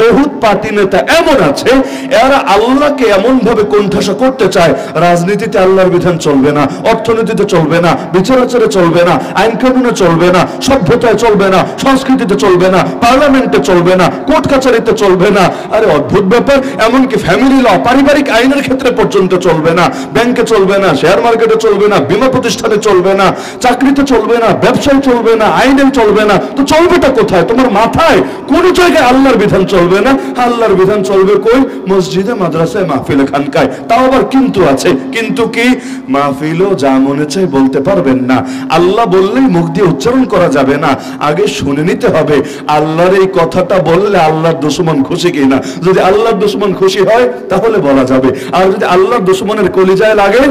বহুত পার্টি নেতা এমন আছে এরা আল্লাহকে এমন ভাবে কোণঠাসা করতে চায়, রাজনীতিতে আল্লাহর বিধান চলবে না, অর্থনীতিতে চলবে না, বিচারাচারে চলবে না, আইন কানুনে চলবে না, সভ্যতায় চলবে না, সংস্কৃতিতে চলবে না, পার্লামেন্টে চলবে না, কোর্ট কাছারিতে চলবে না। আরে অদ্ভুত ব্যাপার, এমনকি ফ্যামিলি ল, পারিবারিক আইনের ক্ষেত্রে পর্যন্ত চলবে না, ব্যাংকে চলবে না, শেয়ার মার্কেটে চলবে না, বীমা প্রতিষ্ঠানে চলবে না, চাকরিতে চলবে না, ব্যবসায় চলবে না, আইনে চলবে না। তো চলবেটা কোথায়? তোমার মাথায়। কোন জায়গায় আল্লাহর বিধান চলবে না? আল্লাহর বিধান চলবে কই? মসজিদে, মাদ্রাসায়, মাহফিলে, খানকায়। তাও আবার কিন্তু আছে। কিন্তু কি? মাহফিলও যা মনে চাই বলতে পারবেন না, আল্লাহ বললেই মুখ দিয়ে উচ্চারণ করা যাবে না, আগে শুনে নিতে হবে আল্লাহর এই কথাটা বললে আল্লাহর দুশমন খুশি কিনা। যদি আল্লাহর দুশমন খুশি হয় তাহলে বলা যাবে, আর যদি আল্লাহর দুশমনের কলিজায় লাগে,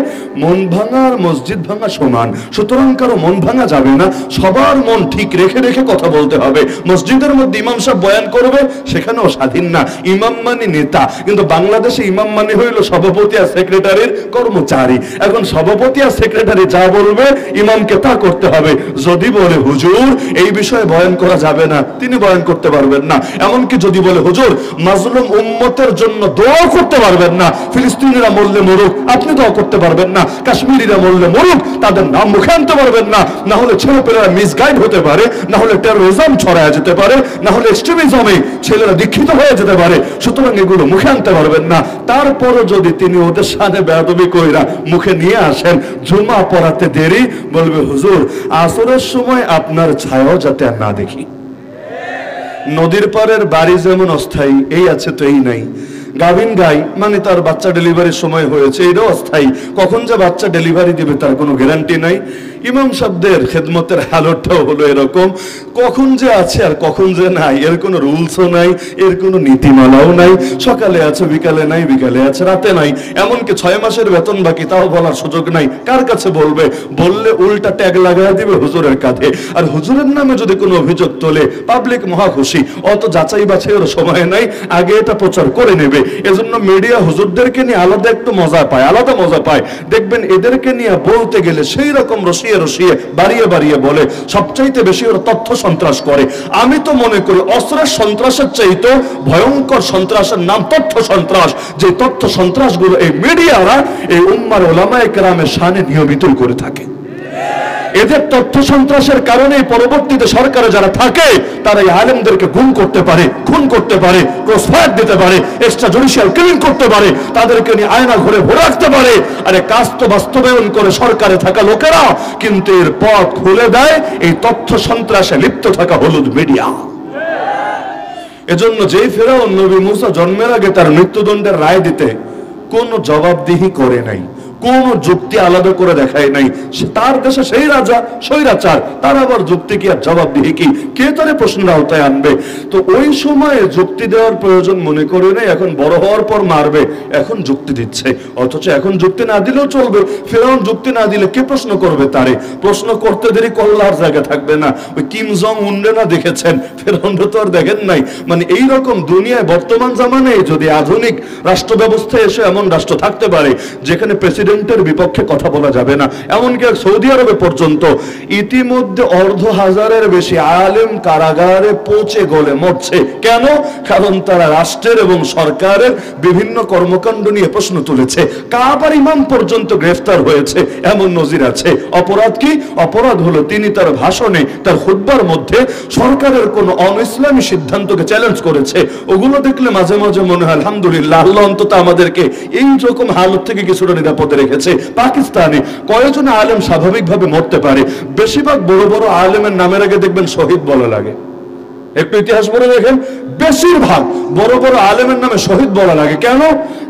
মন ভাঙা আর মসজিদ ভাঙা সমান। সুতরাং কারো মন ভাঙা যাবে না, সবার মন ঠিক রেখে রেখে কথা বলতে হবে। মসজিদের মধ্যে ইমাম সাহেব বয়ান করবে, সেখানেও স্বাধীন না, ইমাম মানে নেতা। কিন্তু বাংলাদেশে ইমাম মানে হইল সভাপতি আর সেক্রেটারির কর্মচারী। এখন সভাপতি আর সেক্রেটারি যা বলবে ইমামকে তা করতে হবে। যদি বলে হুজুর এই বিষয়ে বয়ান করা যাবে না, তিনি বয়ান করতে পারবেন না। এমনকি যদি বলে হুজুর মাজলুম উম্মতের জন্য দোয়া করতে পারবেন না, ফিলিস্তিনিরা মরলে মরুক, আপনি দোয়া করতে পারবেন না, কাশ্মীরিরা মরলে মরুক, তাদের নাম মুখে আনতে পারবেন না, না হলে ছেলেপেলেরা মিসগাইড হতে পারে, না হলে টেরোরিজম ছড়ায় যেতে পারে, না হলে এক্সট্রিমিজমে ছেলেরা দীক্ষিত হয়ে যেতে পারে। সুতরাং এগুলো মুখে আনতে পারবেন না। তারপরও যদি তিনি ওদের সাথে বেয়াদবি কইরা মুখে নিয়ে আসেন, জুমা পড়াতে দেরি, বলবে হুজুর আসরের সময় আপনার ছায়াও যাতে আর না দেখি। নদীর পারের বাড়ি যেমন অস্থায়ী, এই আছে তো এই নাই। গাভিন গাই মানে তার বাচ্চা ডেলিভারির সময় হয়েছে, এটাও অস্থায়ী, কখন যে বাচ্চা ডেলিভারি দিবে তার কোনো গ্যারান্টি নাই। ইমাম সাহেবদের খেদমতের হালতটাও হলো এরকম, কখন যে আছে আর কখন যে নাই এর কোনো রুলসও নাই, এর কোনো নীতিমালাও নাই। সকালে আছে, বিকালে নাই, বিকালে আছে, রাতে নাই। এমনকি 6 মাসের বেতন বাকি, তাও বলার সুযোগ নাই। কার কাছে বলবে? বললে উল্টা ট্যাগ লাগাই দিবে হুজুরের কাঁধে। আর হুজুরের নামে যদি কোনো অভিযোগ তোলে, পাবলিক মহা খুশি, অত যাচাই বাছাইয়ের সময় নাই, আগে এটা প্রচার করে নেবে। এজন্য মিডিয়া হুজুরদেরকে নিয়ে আলাদা একটু মজা পায়, আলাদা মজা পায়। দেখবেন এদেরকে নিয়ে বলতে গেলে সেই রকম রসিয়ে রসিয়ে বাড়িয়ে বাড়িয়ে বলে, সবচাইতে বেশি ওরা তথ্য সন্ত্রাস করে। আমি তো মনে করি অস্ত্রের সন্ত্রাসের চাইতে ভয়ঙ্কর সন্ত্রাসের নাম তথ্য সন্ত্রাস। যে তথ্য সন্ত্রাসগুলো এই মিডিয়ারা এই উম্মার ওলামায়ে কেরামের শানে নিয়মিতই করে থাকে। এদের তথ্য সন্ত্রাসের কারণে পরবর্তীতে সরকারে যারা থাকে তারা এই আলেমদেরকে গুম করতে পারে, খুন করতে পারে, ক্রসফায়ার দিতে পারে, এক্সট্রা জুডিশিয়াল কিলিং করতে পারে, তাদেরকে নিয়ে আয়না ঘরে ভরে রাখতে পারে। আরে কাজ তো বাস্তবায়ন করে সরকারে থাকা লোকেরা, কিন্তু এর পথ খুলে দেয় এই তথ্য সন্ত্রাসে লিপ্ত থাকা হলুদ মিডিয়া। এজন্য যেই ফেরাউন নবী মুসা জন্মের আগে তার মৃত্যুদণ্ডের রায় দিতে কোনো জবাবদিহি করে নাই, কোন যুক্তি আলাদা করে দেখায় নাই। তার দেশে সেই রাজা স্বৈরাচার, তার আবার যুক্তি কি আর জবাবদিহি কি? কে তারে প্রশ্নের আওতায় আনবে? তো ওই সময়ে যুক্তি দেওয়ার প্রয়োজন মনে করে নাই, এখন বড় হওয়ার পর মারবে, এখন যুক্তি দিচ্ছে। অথচ এখন যুক্তি না দিলেও চলবে। ফেরাউন যুক্তি না দিলে কে প্রশ্ন করবে তারে? প্রশ্ন করতে দেরি কল্লার জায়গা থাকবে না। ওই কিম জং উনরে না দেখেছেন, ফেরাউন তো আর দেখেন নাই। মানে এইরকম দুনিয়ায় বর্তমান জামানায় যদি আধুনিক রাষ্ট্র ব্যবস্থায় এসে এমন রাষ্ট্র থাকতে পারে যেখানে প্রেসিডেন্টের বিপক্ষে কথা বলা যাবে না, এমনকি সৌদি আরবে পর্যন্ত ইতিমধ্যে 1,500-এর বেশি আলেম কারাগারে পৌঁছে গলে মরছে। কেন? কারণ তারা রাষ্ট্রের এবং সরকারের বিভিন্ন কর্মকাণ্ড নিয়ে প্রশ্ন তুলেছে। কাবার ইমাম পর্যন্ত গ্রেফতার হয়েছে, এমন নজির আছে। অপরাধ কি? অপরাধ হলো তিনি তার ভাষণে, তার খুতবার মধ্যে সরকারের কোন অন-ইসলামী সিদ্ধান্তকে চ্যালেঞ্জ করেছে। ওগুলো দেখলে মাঝে মাঝে মনে হয় আলহামদুলিল্লাহ, আল্লাহ অন্তত আমাদেরকে এই রকম হালত থেকে কিছুটা নিরাপদে রেখেছে। পাকিস্তানে কয়েকজন আলেম স্বাভাবিকভাবে মরতে পারে, বেশিরভাগ বড় বড় আলেমের নামের আগে দেখবেন শহীদ বলা লাগে। একটু ইতিহাস পড়ে দেখেন, বেশিরভাগ বড় বড় আলেমের নামে শহীদ বলা লাগে। কেন?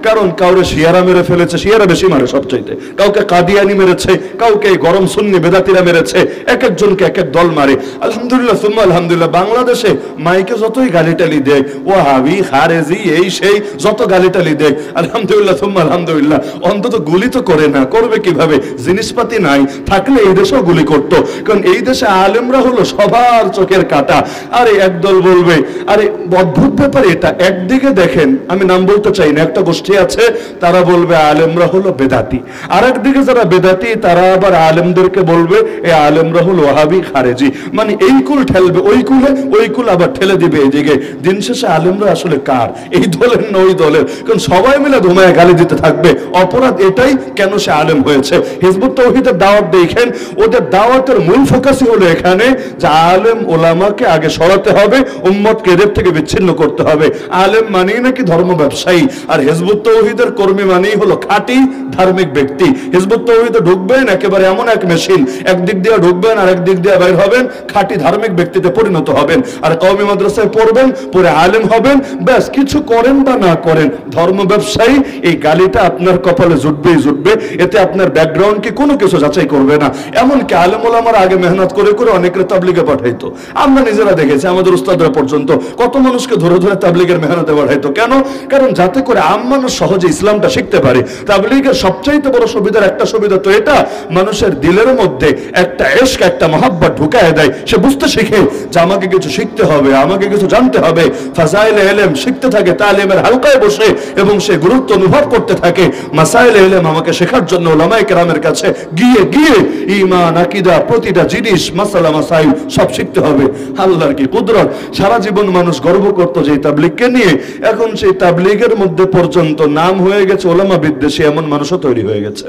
কারণ কাউরে শিয়ারা মেরে ফেলেছে, শিয়ারা বেশি মারে সবচাইতে, কাউকে কাদিয়ানি মেরেছে, কাউকে গরম সুন্নি বেদাতিরা মেরেছে, এক একজনকে এক এক দল মারে। আলহামদুলিল্লাহ সুম্মা আলহামদুলিল্লাহ, বাংলাদেশে মাইকে যতই গালিটালি দেখ, ওয়াহাবি খারেজি এই সেই যত গালিটালি দেখ, আলহামদুলিল্লাহ সুম্মা আলহামদুলিল্লাহ, অন্তত গুলি তো করে না। করবে কিভাবে? জিনিসপাতি নাই, থাকলে এই দেশেও গুলি করত। কারণ এই দেশে আলেমরা হলো সবার চোখের কাঁটা। আরে একদল বলবে আরে অদ্ভুত ব্যাপার এটা, একদিকে দেখেন, আমি নাম বলতে চাই না, একটা গোষ্ঠী আছে তারা বলবে আলেমরা হলো বেদাতি, আর একদিকে যারা বেদাতি তারা আবার আলেমদেরকে বলবে এই আলেমরা হলো ওয়াহাবি খারেজি, মানে এই কুল ঠেলবে ওই কুলে, ওই কুল আবার ঠেলে দিবে এইদিকে। দিন শেষে আলেমরা আসলে কার, এই দলের না ওই দলের? কারণ সবাই মিলে ধুমায় গালি দিতে থাকবে। অপরাধ এটাই, কেন সে আলেম হয়েছে। হিজবুত তাওহীদের দাওয়াত দেখেন, ওদের দাওয়াতের মূল ফোকাসই হলো এখানে যে আলেম ওলামাকে আগে সরাতে হবে, উম্মতকে এদের থেকে বিচ্ছিন্ন করতে হবে। আলেম মানেই নাকি ধর্ম ব্যবসায়ী, আর হিজবুত তাওহীদের কর্মী মানেই হলো খাঁটি ধার্মিক ব্যক্তি। হিজবুত তাওহীদে ঢুকবেন একেবারে এমন এক মেশিন, একদিক দিয়ে ঢুকবেন আর একদিক দিয়ে বাইর হবেন, খাঁটি ধার্মিক ব্যক্তিতে পরিণত হবেন। আর কওমি মাদ্রাসায় পড়বেন, পরে আলেম হবেন, ব্যাস কিছু করেন বা না করেন ধর্ম ব্যবসায়ী, এই গালিটা আপনার কপালে জুটবেই জুটবে। এতে আপনার ব্যাকগ্রাউন্ড কি কোনো কিছু যাচাই করবে না। এমনকি আলেম ওলামারা আগে মেহনত করে করে অনেকের তাবলিগে পাঠাইতো, আমরা নিজেরা দেখেছি, আমাদের উস্তাদরা পর্যন্ত কত মানুষকে ধরে ধরে তাবলিগের মেহনতে পাঠাইতো। কেন? কারণ যাতে করে আম মানুষ সহজে ইসলামটা শিখতে পারে। তাবলিগের সবচাইতে বড় সুবিধার একটা সুবিধা তো এটা, মানুষের দিলের মধ্যে একটা ইশক, একটা মহব্বত ঢুকায় দেয়। সে বুঝতে শিখে যে আমাকে কিছু শিখতে হবে, আমাকে কিছু জানতে হবে। ফাজাইলে ইলম শিখতে থাকে তালিমের হালকায় বসে, এবং সে গুরুত্ব অনুভব করতে থাকে মাসাইলে ইলম আমাকে শেখার জন্য উলামায়ে কেরামের কাছে গিয়ে গিয়ে ঈমান, আকীদা, প্রতিটা জিনিস, মাসালা মাসাইল সব শিখতে হবে। আল্লাহর কি কুদরত! সারা জীবন মানুষ গর্ব করতো যে তাবলিগকে নিয়ে, এখন সেই তাবলিগের মধ্যে পর্যন্ত নাম হয়ে গেছে ওলামা বিদ্বেষী, এমন মানুষও তৈরি হয়ে গেছে।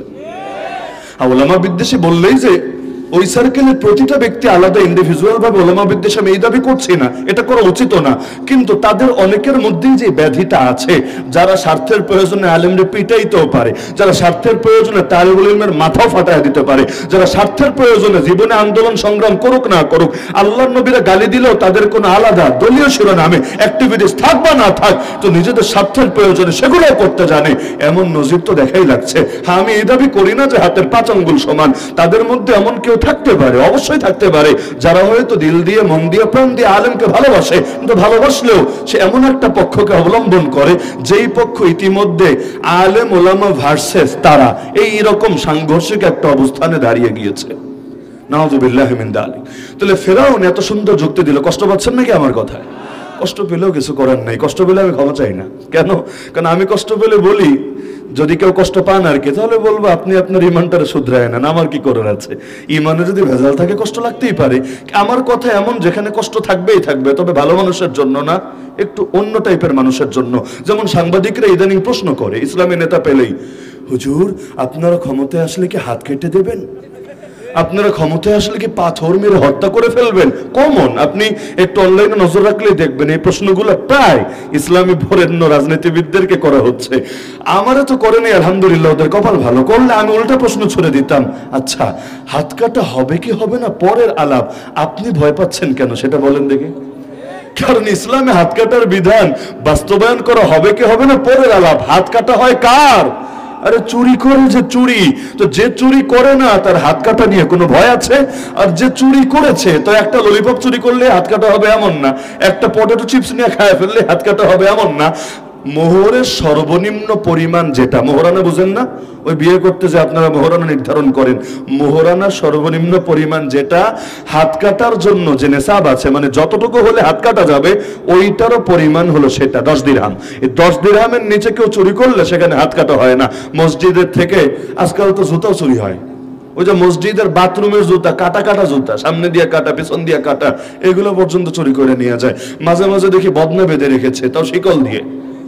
আর ওলামা বিদ্বেষী বললেই যে ওই সার্কেলের প্রতিটা ব্যক্তি আলাদা ইন্ডিভিজুয়াল ভাবে ওলামা বিদ্বেষ, আমি এই দাবি করছি না, এটা করা উচিত না, কিন্তু তাদের অনেকের মধ্যেই যে ব্যাধিটা আছে, যারা স্বার্থের প্রয়োজনে আলেমরে পিটাইতেও পারে, যারা স্বার্থের প্রয়োজনে তালিবুল ইলমের মাথাও ফাটায় দিতে পারে, যারা স্বার্থের প্রয়োজনে জীবনে আন্দোলন সংগ্রাম করুক না করুক, আল্লাহর নবীরা গালি দিলেও তাদের কোনো আলাদা দলীয় শিরোনামে অ্যাক্টিভিটিস থাক বা না থাক, তো নিজেদের স্বার্থের প্রয়োজনে সেগুলোও করতে জানে, এমন নজির তো দেখাই লাগছে। হ্যাঁ, আমি এই দাবি করি না যে হাতের 5 আঙ্গুল সমান, তাদের মধ্যে এমন কেউ থাকতে পারে, অবশ্যই থাকতে পারে, যারা হয়তো দিল দিয়ে, মন দিয়ে, প্রাণ দিয়ে আলেমকে ভালোবাসে, কিন্তু ভালোবাসলেও সে এমন একটা পক্ষকে অবলম্বন করে যেই পক্ষ ইতিমধ্যে আলেম ওলামা ভার্সেস তারা এই রকম সাংঘর্ষিক একটা অবস্থানে দাঁড়িয়ে গিয়েছে। নাউযুবিল্লাহি মিন যালিক। তাহলে ফেরাউন এত সুন্দর যুক্তি দিল, কষ্ট পাচ্ছেন নাকি আমার কথায়? কষ্ট পেলেও কিছু করার নাই, কষ্ট পেলে আমি ক্ষমা চাই না। কেন? কারণ আমি কষ্ট পেলে বলি, যদি কেউ কষ্ট পান আর কি, তাহলে বলবো আপনি আপনার ইমানটারে শুধরায় নেন, আমার কি করার আছে। ইমানে যদি ভেজাল থাকে কষ্ট লাগতেই পারে। আমার কথা এমন যেখানে কষ্ট থাকবেই থাকবে, তবে ভালো মানুষের জন্য না, একটু অন্য টাইপের মানুষের জন্য। যেমন সাংবাদিকরা ইদানিং প্রশ্ন করে ইসলামী নেতা পেলেই, হুজুর আপনারা ক্ষমতায় আসলে কি হাত কেটে দেবেন? আপনারা ক্ষমতায় আসলে কি পাথর মেরে হত্যা করে ফেলবেন? কমন, আপনি একটু অনলাইনে নজর রাখলেই দেখবেন এই প্রশ্নগুলো প্রায় ইসলামী বরেণ্য রাজনীতিবিদদেরকে করা হচ্ছে। আমারও তো করেনি, আলহামদুলিল্লাহ, ওদের কপাল ভালো। করলে আমি উল্টা প্রশ্ন ছুড়ে দিতাম, আচ্ছা হাত কাটা হবে কি হবে না পরের আলাপ, আপনি ভয় পাচ্ছেন কেন সেটা বলেন দেখি। কারণ ইসলামে হাত কাটার বিধান বাস্তবায়ন করা হবে কি হবে না পরের আলাপ। হাত কাটা হয় কার? আরে চুরি করে যে চুরি, তো যে চুরি করে না তার হাত কাটা নিয়ে কোনো ভয় আছে? আর যে চুরি করেছে, তো একটা ললিপপ চুরি করলে হাত কাটা হবে এমন না, একটা পটেটো চিপস নিয়ে খায় ফেললে হাত কাটা হবে এমন না। মোহরের সর্বনিম্ন পরিমাণ যেটা, মোহরানা বুঝেন না, ওই বিয়ে করতে যে আপনারা মোহরানা নির্ধারণ করেন, মোহরানা সর্বনিম্ন পরিমাণ যেটা হাত কাটার জন্য যে নেশাব আছে, মানে যতটুকু হলে হাত কাটা যাবে ওইটারও পরিমাণ হলো সেটা 10 দিরহাম। এই 10 দিরহামের নিচে কেউ চুরি করলে সেখানে হাত কাটা হয় না। মসজিদের থেকে আজকাল তো জুতাও চুরি হয়, ওই যে মসজিদের বাথরুমের জুতা, কাটা কাটা জুতা, সামনে দিয়ে কাটা, পেছন দিয়ে কাটা, এগুলো পর্যন্ত চুরি করে নিয়ে যায়। মাঝে মাঝে দেখি বদনা বেঁধে রেখেছে, তাও শিকল দিয়ে।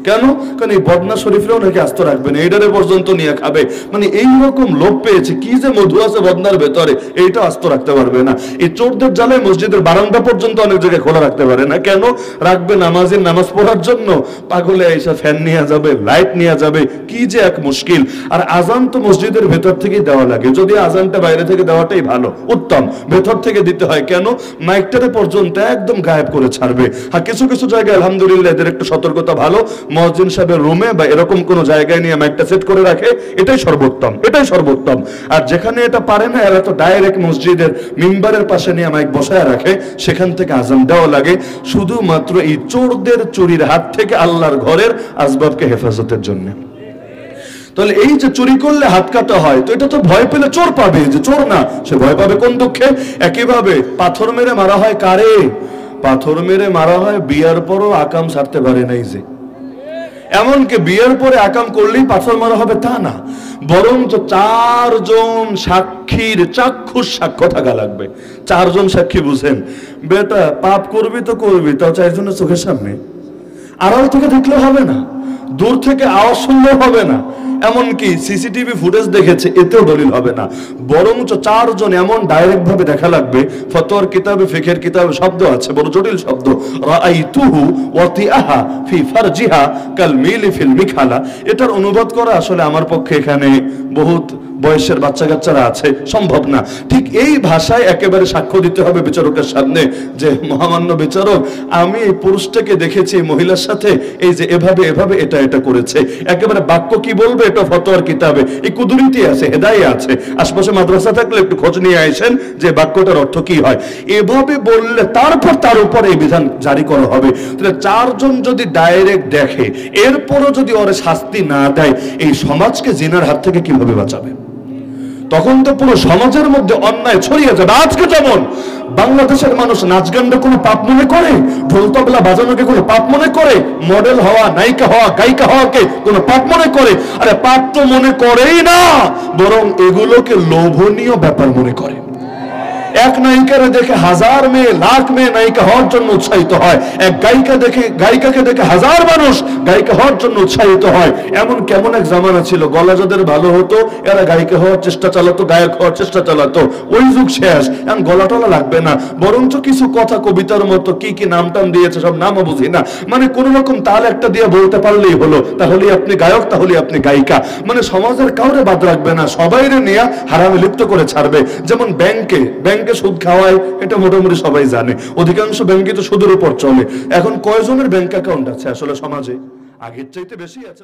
কেন? কারণ এই বদনা শরীফরাও নাকি আস্ত রাখবেন, এইটারে পর্যন্ত নিয়ে খাবে। মানে এইরকম লোভ পেয়েছে, কি যে মধু আছে বদনার ভেতরে, এইটা আস্ত রাখতে পারবে না। এই চোরদের জ্বালায় মসজিদের বারান্দা পর্যন্ত অনেক জায়গায় খোলা রাখতে পারে না। কেন রাখবে? নামাজের নামাজ পড়ার জন্য। পাগলে এসে ফ্যান নিয়ে যাবে, লাইট নিয়ে যাবে, কি যে এক মুশকিল। আর আজান তো মসজিদের ভেতর থেকেই দেওয়া লাগে, যদি আজানটা বাইরে থেকে দেওয়াটাই ভালো, উত্তম, ভেতর থেকে দিতে হয়। কেন? মাইকটারে পর্যন্ত একদম গায়েব করে ছাড়বে। আর কিছু কিছু জায়গায় আলহামদুলিল্লাহ এদের একটু সতর্কতা ভালো, মুয়াজ্জিন সাহেবের রুমে বা এরকম কোন জায়গায় নিয়ে মাইকটা সেট করে রাখে, এটাই সর্বোত্তম, এটাই সর্বোত্তম। আর যেখানে এটা পারে না, এরা তো ডাইরেক্ট মসজিদের মিম্বারের পাশে নিয়ে মাইক বসায় রাখে, সেখান থেকে আজান দেওয়া লাগে, শুধুমাত্র এই চোরদের চুরির হাত থেকে আল্লাহর ঘরের আসবাবকে হেফাজতের জন্য। তাহলে এই যে চুরি করলে হাত কাটা হয়, তো এটা তো ভয় পেলে চোর পাবে, যে চোর না সে ভয় পাবে কোন দুঃখে? একইভাবে পাথর মেরে মারা হয় কারে? পাথর মেরে মারা হয়, বিয়ার পরও আকাম ছাড়তে পারে নাই যে। এমনকি বিয়ের পরে আকাম করলেই পাথর মারা হবে তা না, বরঞ্চ 4 জন সাক্ষীর চাক্ষুষ সাক্ষ্য থাকা লাগবে। 4 জন সাক্ষী বুঝেন, বেটা পাপ করবি তো করবি, তাও 4 জনের চোখের সামনে। আড়াল থেকে দেখলে হবে না, দূর থেকে আওয়াজ শুনলেও হবে না, এমনকি সিসিটিভি ফুটেজ দেখেছে এতেও দলিল হবে না, বরঞ্চ 4 জন এমন ডাইরেক্ট ভাবে দেখা লাগবে। ফতোয়ার কিতাবে, ফিকহের কিতাবে শব্দ আছে, বড় জটিল শব্দ, রাআইতুহু ওয়াতিআহা ফি ফারজিহা কাল মিলি ফিল মিখালা। এটার অনুবাদ করা আসলে আমার পক্ষে, এখানে বহুত বয়সের বাচ্চা কাচ্চারা আছে, সম্ভব না। ঠিক এই ভাষায় একেবারে সাক্ষ্য দিতে হবে বিচারকের সামনে যে মহামান্য বিচারক, আমি এই পুরুষটাকে দেখেছি মহিলার সাথে, এই যে এভাবে এভাবে এটা এটা করেছে। একেবারে বাক্য কি বলবে এটা ফতোয়ার কিতাবে এই কুদরতি আছে, হেদায়ে আছে। আশপাশে মাদ্রাসা থাকলে একটু খোঁজ নিয়ে আসেন যে বাক্যটার অর্থ কি হয়। এভাবে বললে তারপর তার উপর এই বিধান জারি করা হবে। তাহলে 4 জন যদি ডাইরেক্ট দেখে, এরপরও যদি ওরে শাস্তি না দেয়, এই সমাজকে জিনার হাত থেকে কিভাবে বাঁচাবে? তখন তো পুরো সমাজের মধ্যে অন্যায় ছড়িয়ে যাবে। আজকে যেমন বাংলাদেশের মানুষ নাচ গানকে কোনো পাপ মনে করে, ঢোল তবলা বাজানোকে কোনো পাপ মনে করে, মডেল হওয়া, নায়িকা হওয়া, গায়িকা হওয়াকে কোনো পাপ মনে করে। আরে পাপ তো মনে করেই না, বরং এগুলোকে লোভনীয় ব্যাপার মনে করে। এক নায়িকারে দেখে 1000 মেয়ে, লাখ মেয়ে নায়িকা হওয়ার জন্য উৎসাহিত হয়। এক গায়িকাকে দেখে 1000 মানুষ গায়িকা হওয়ার জন্য উৎসাহিত হয়। এমন কেমন এক জামানা ছিল, গলা যাদের ভালো হতো এরা গায়িকা হওয়ার চেষ্টা চালাতো, গায়ক হওয়ার চেষ্টা চালাতো। ওই যুগ শেষ, এখন গলা টলা লাগবে না, বরঞ্চ কিছু কথা কবিতার মতো কি কি নাম টাম দিয়েছে, সব নামও বুঝি না, মানে কোন রকম তাল একটা দিয়ে বলতে পারলেই হলো, তাহলেই আপনি গায়ক, তাহলেই আপনি গায়িকা। মানে সমাজের কাউরে বাদ রাখবে না, সবাইরে নিয়ে হারামে লিপ্ত করে ছাড়বে। যেমন ব্যাংকে সুদ খাওয়ায়, এটা মোটামুটি সবাই জানে, অধিকাংশ ব্যাংকে তো সুদের উপর চলে। এখন কয়জনের ব্যাংক অ্যাকাউন্ট আছে আসলে সমাজে? আগের চাইতে বেশি আছে।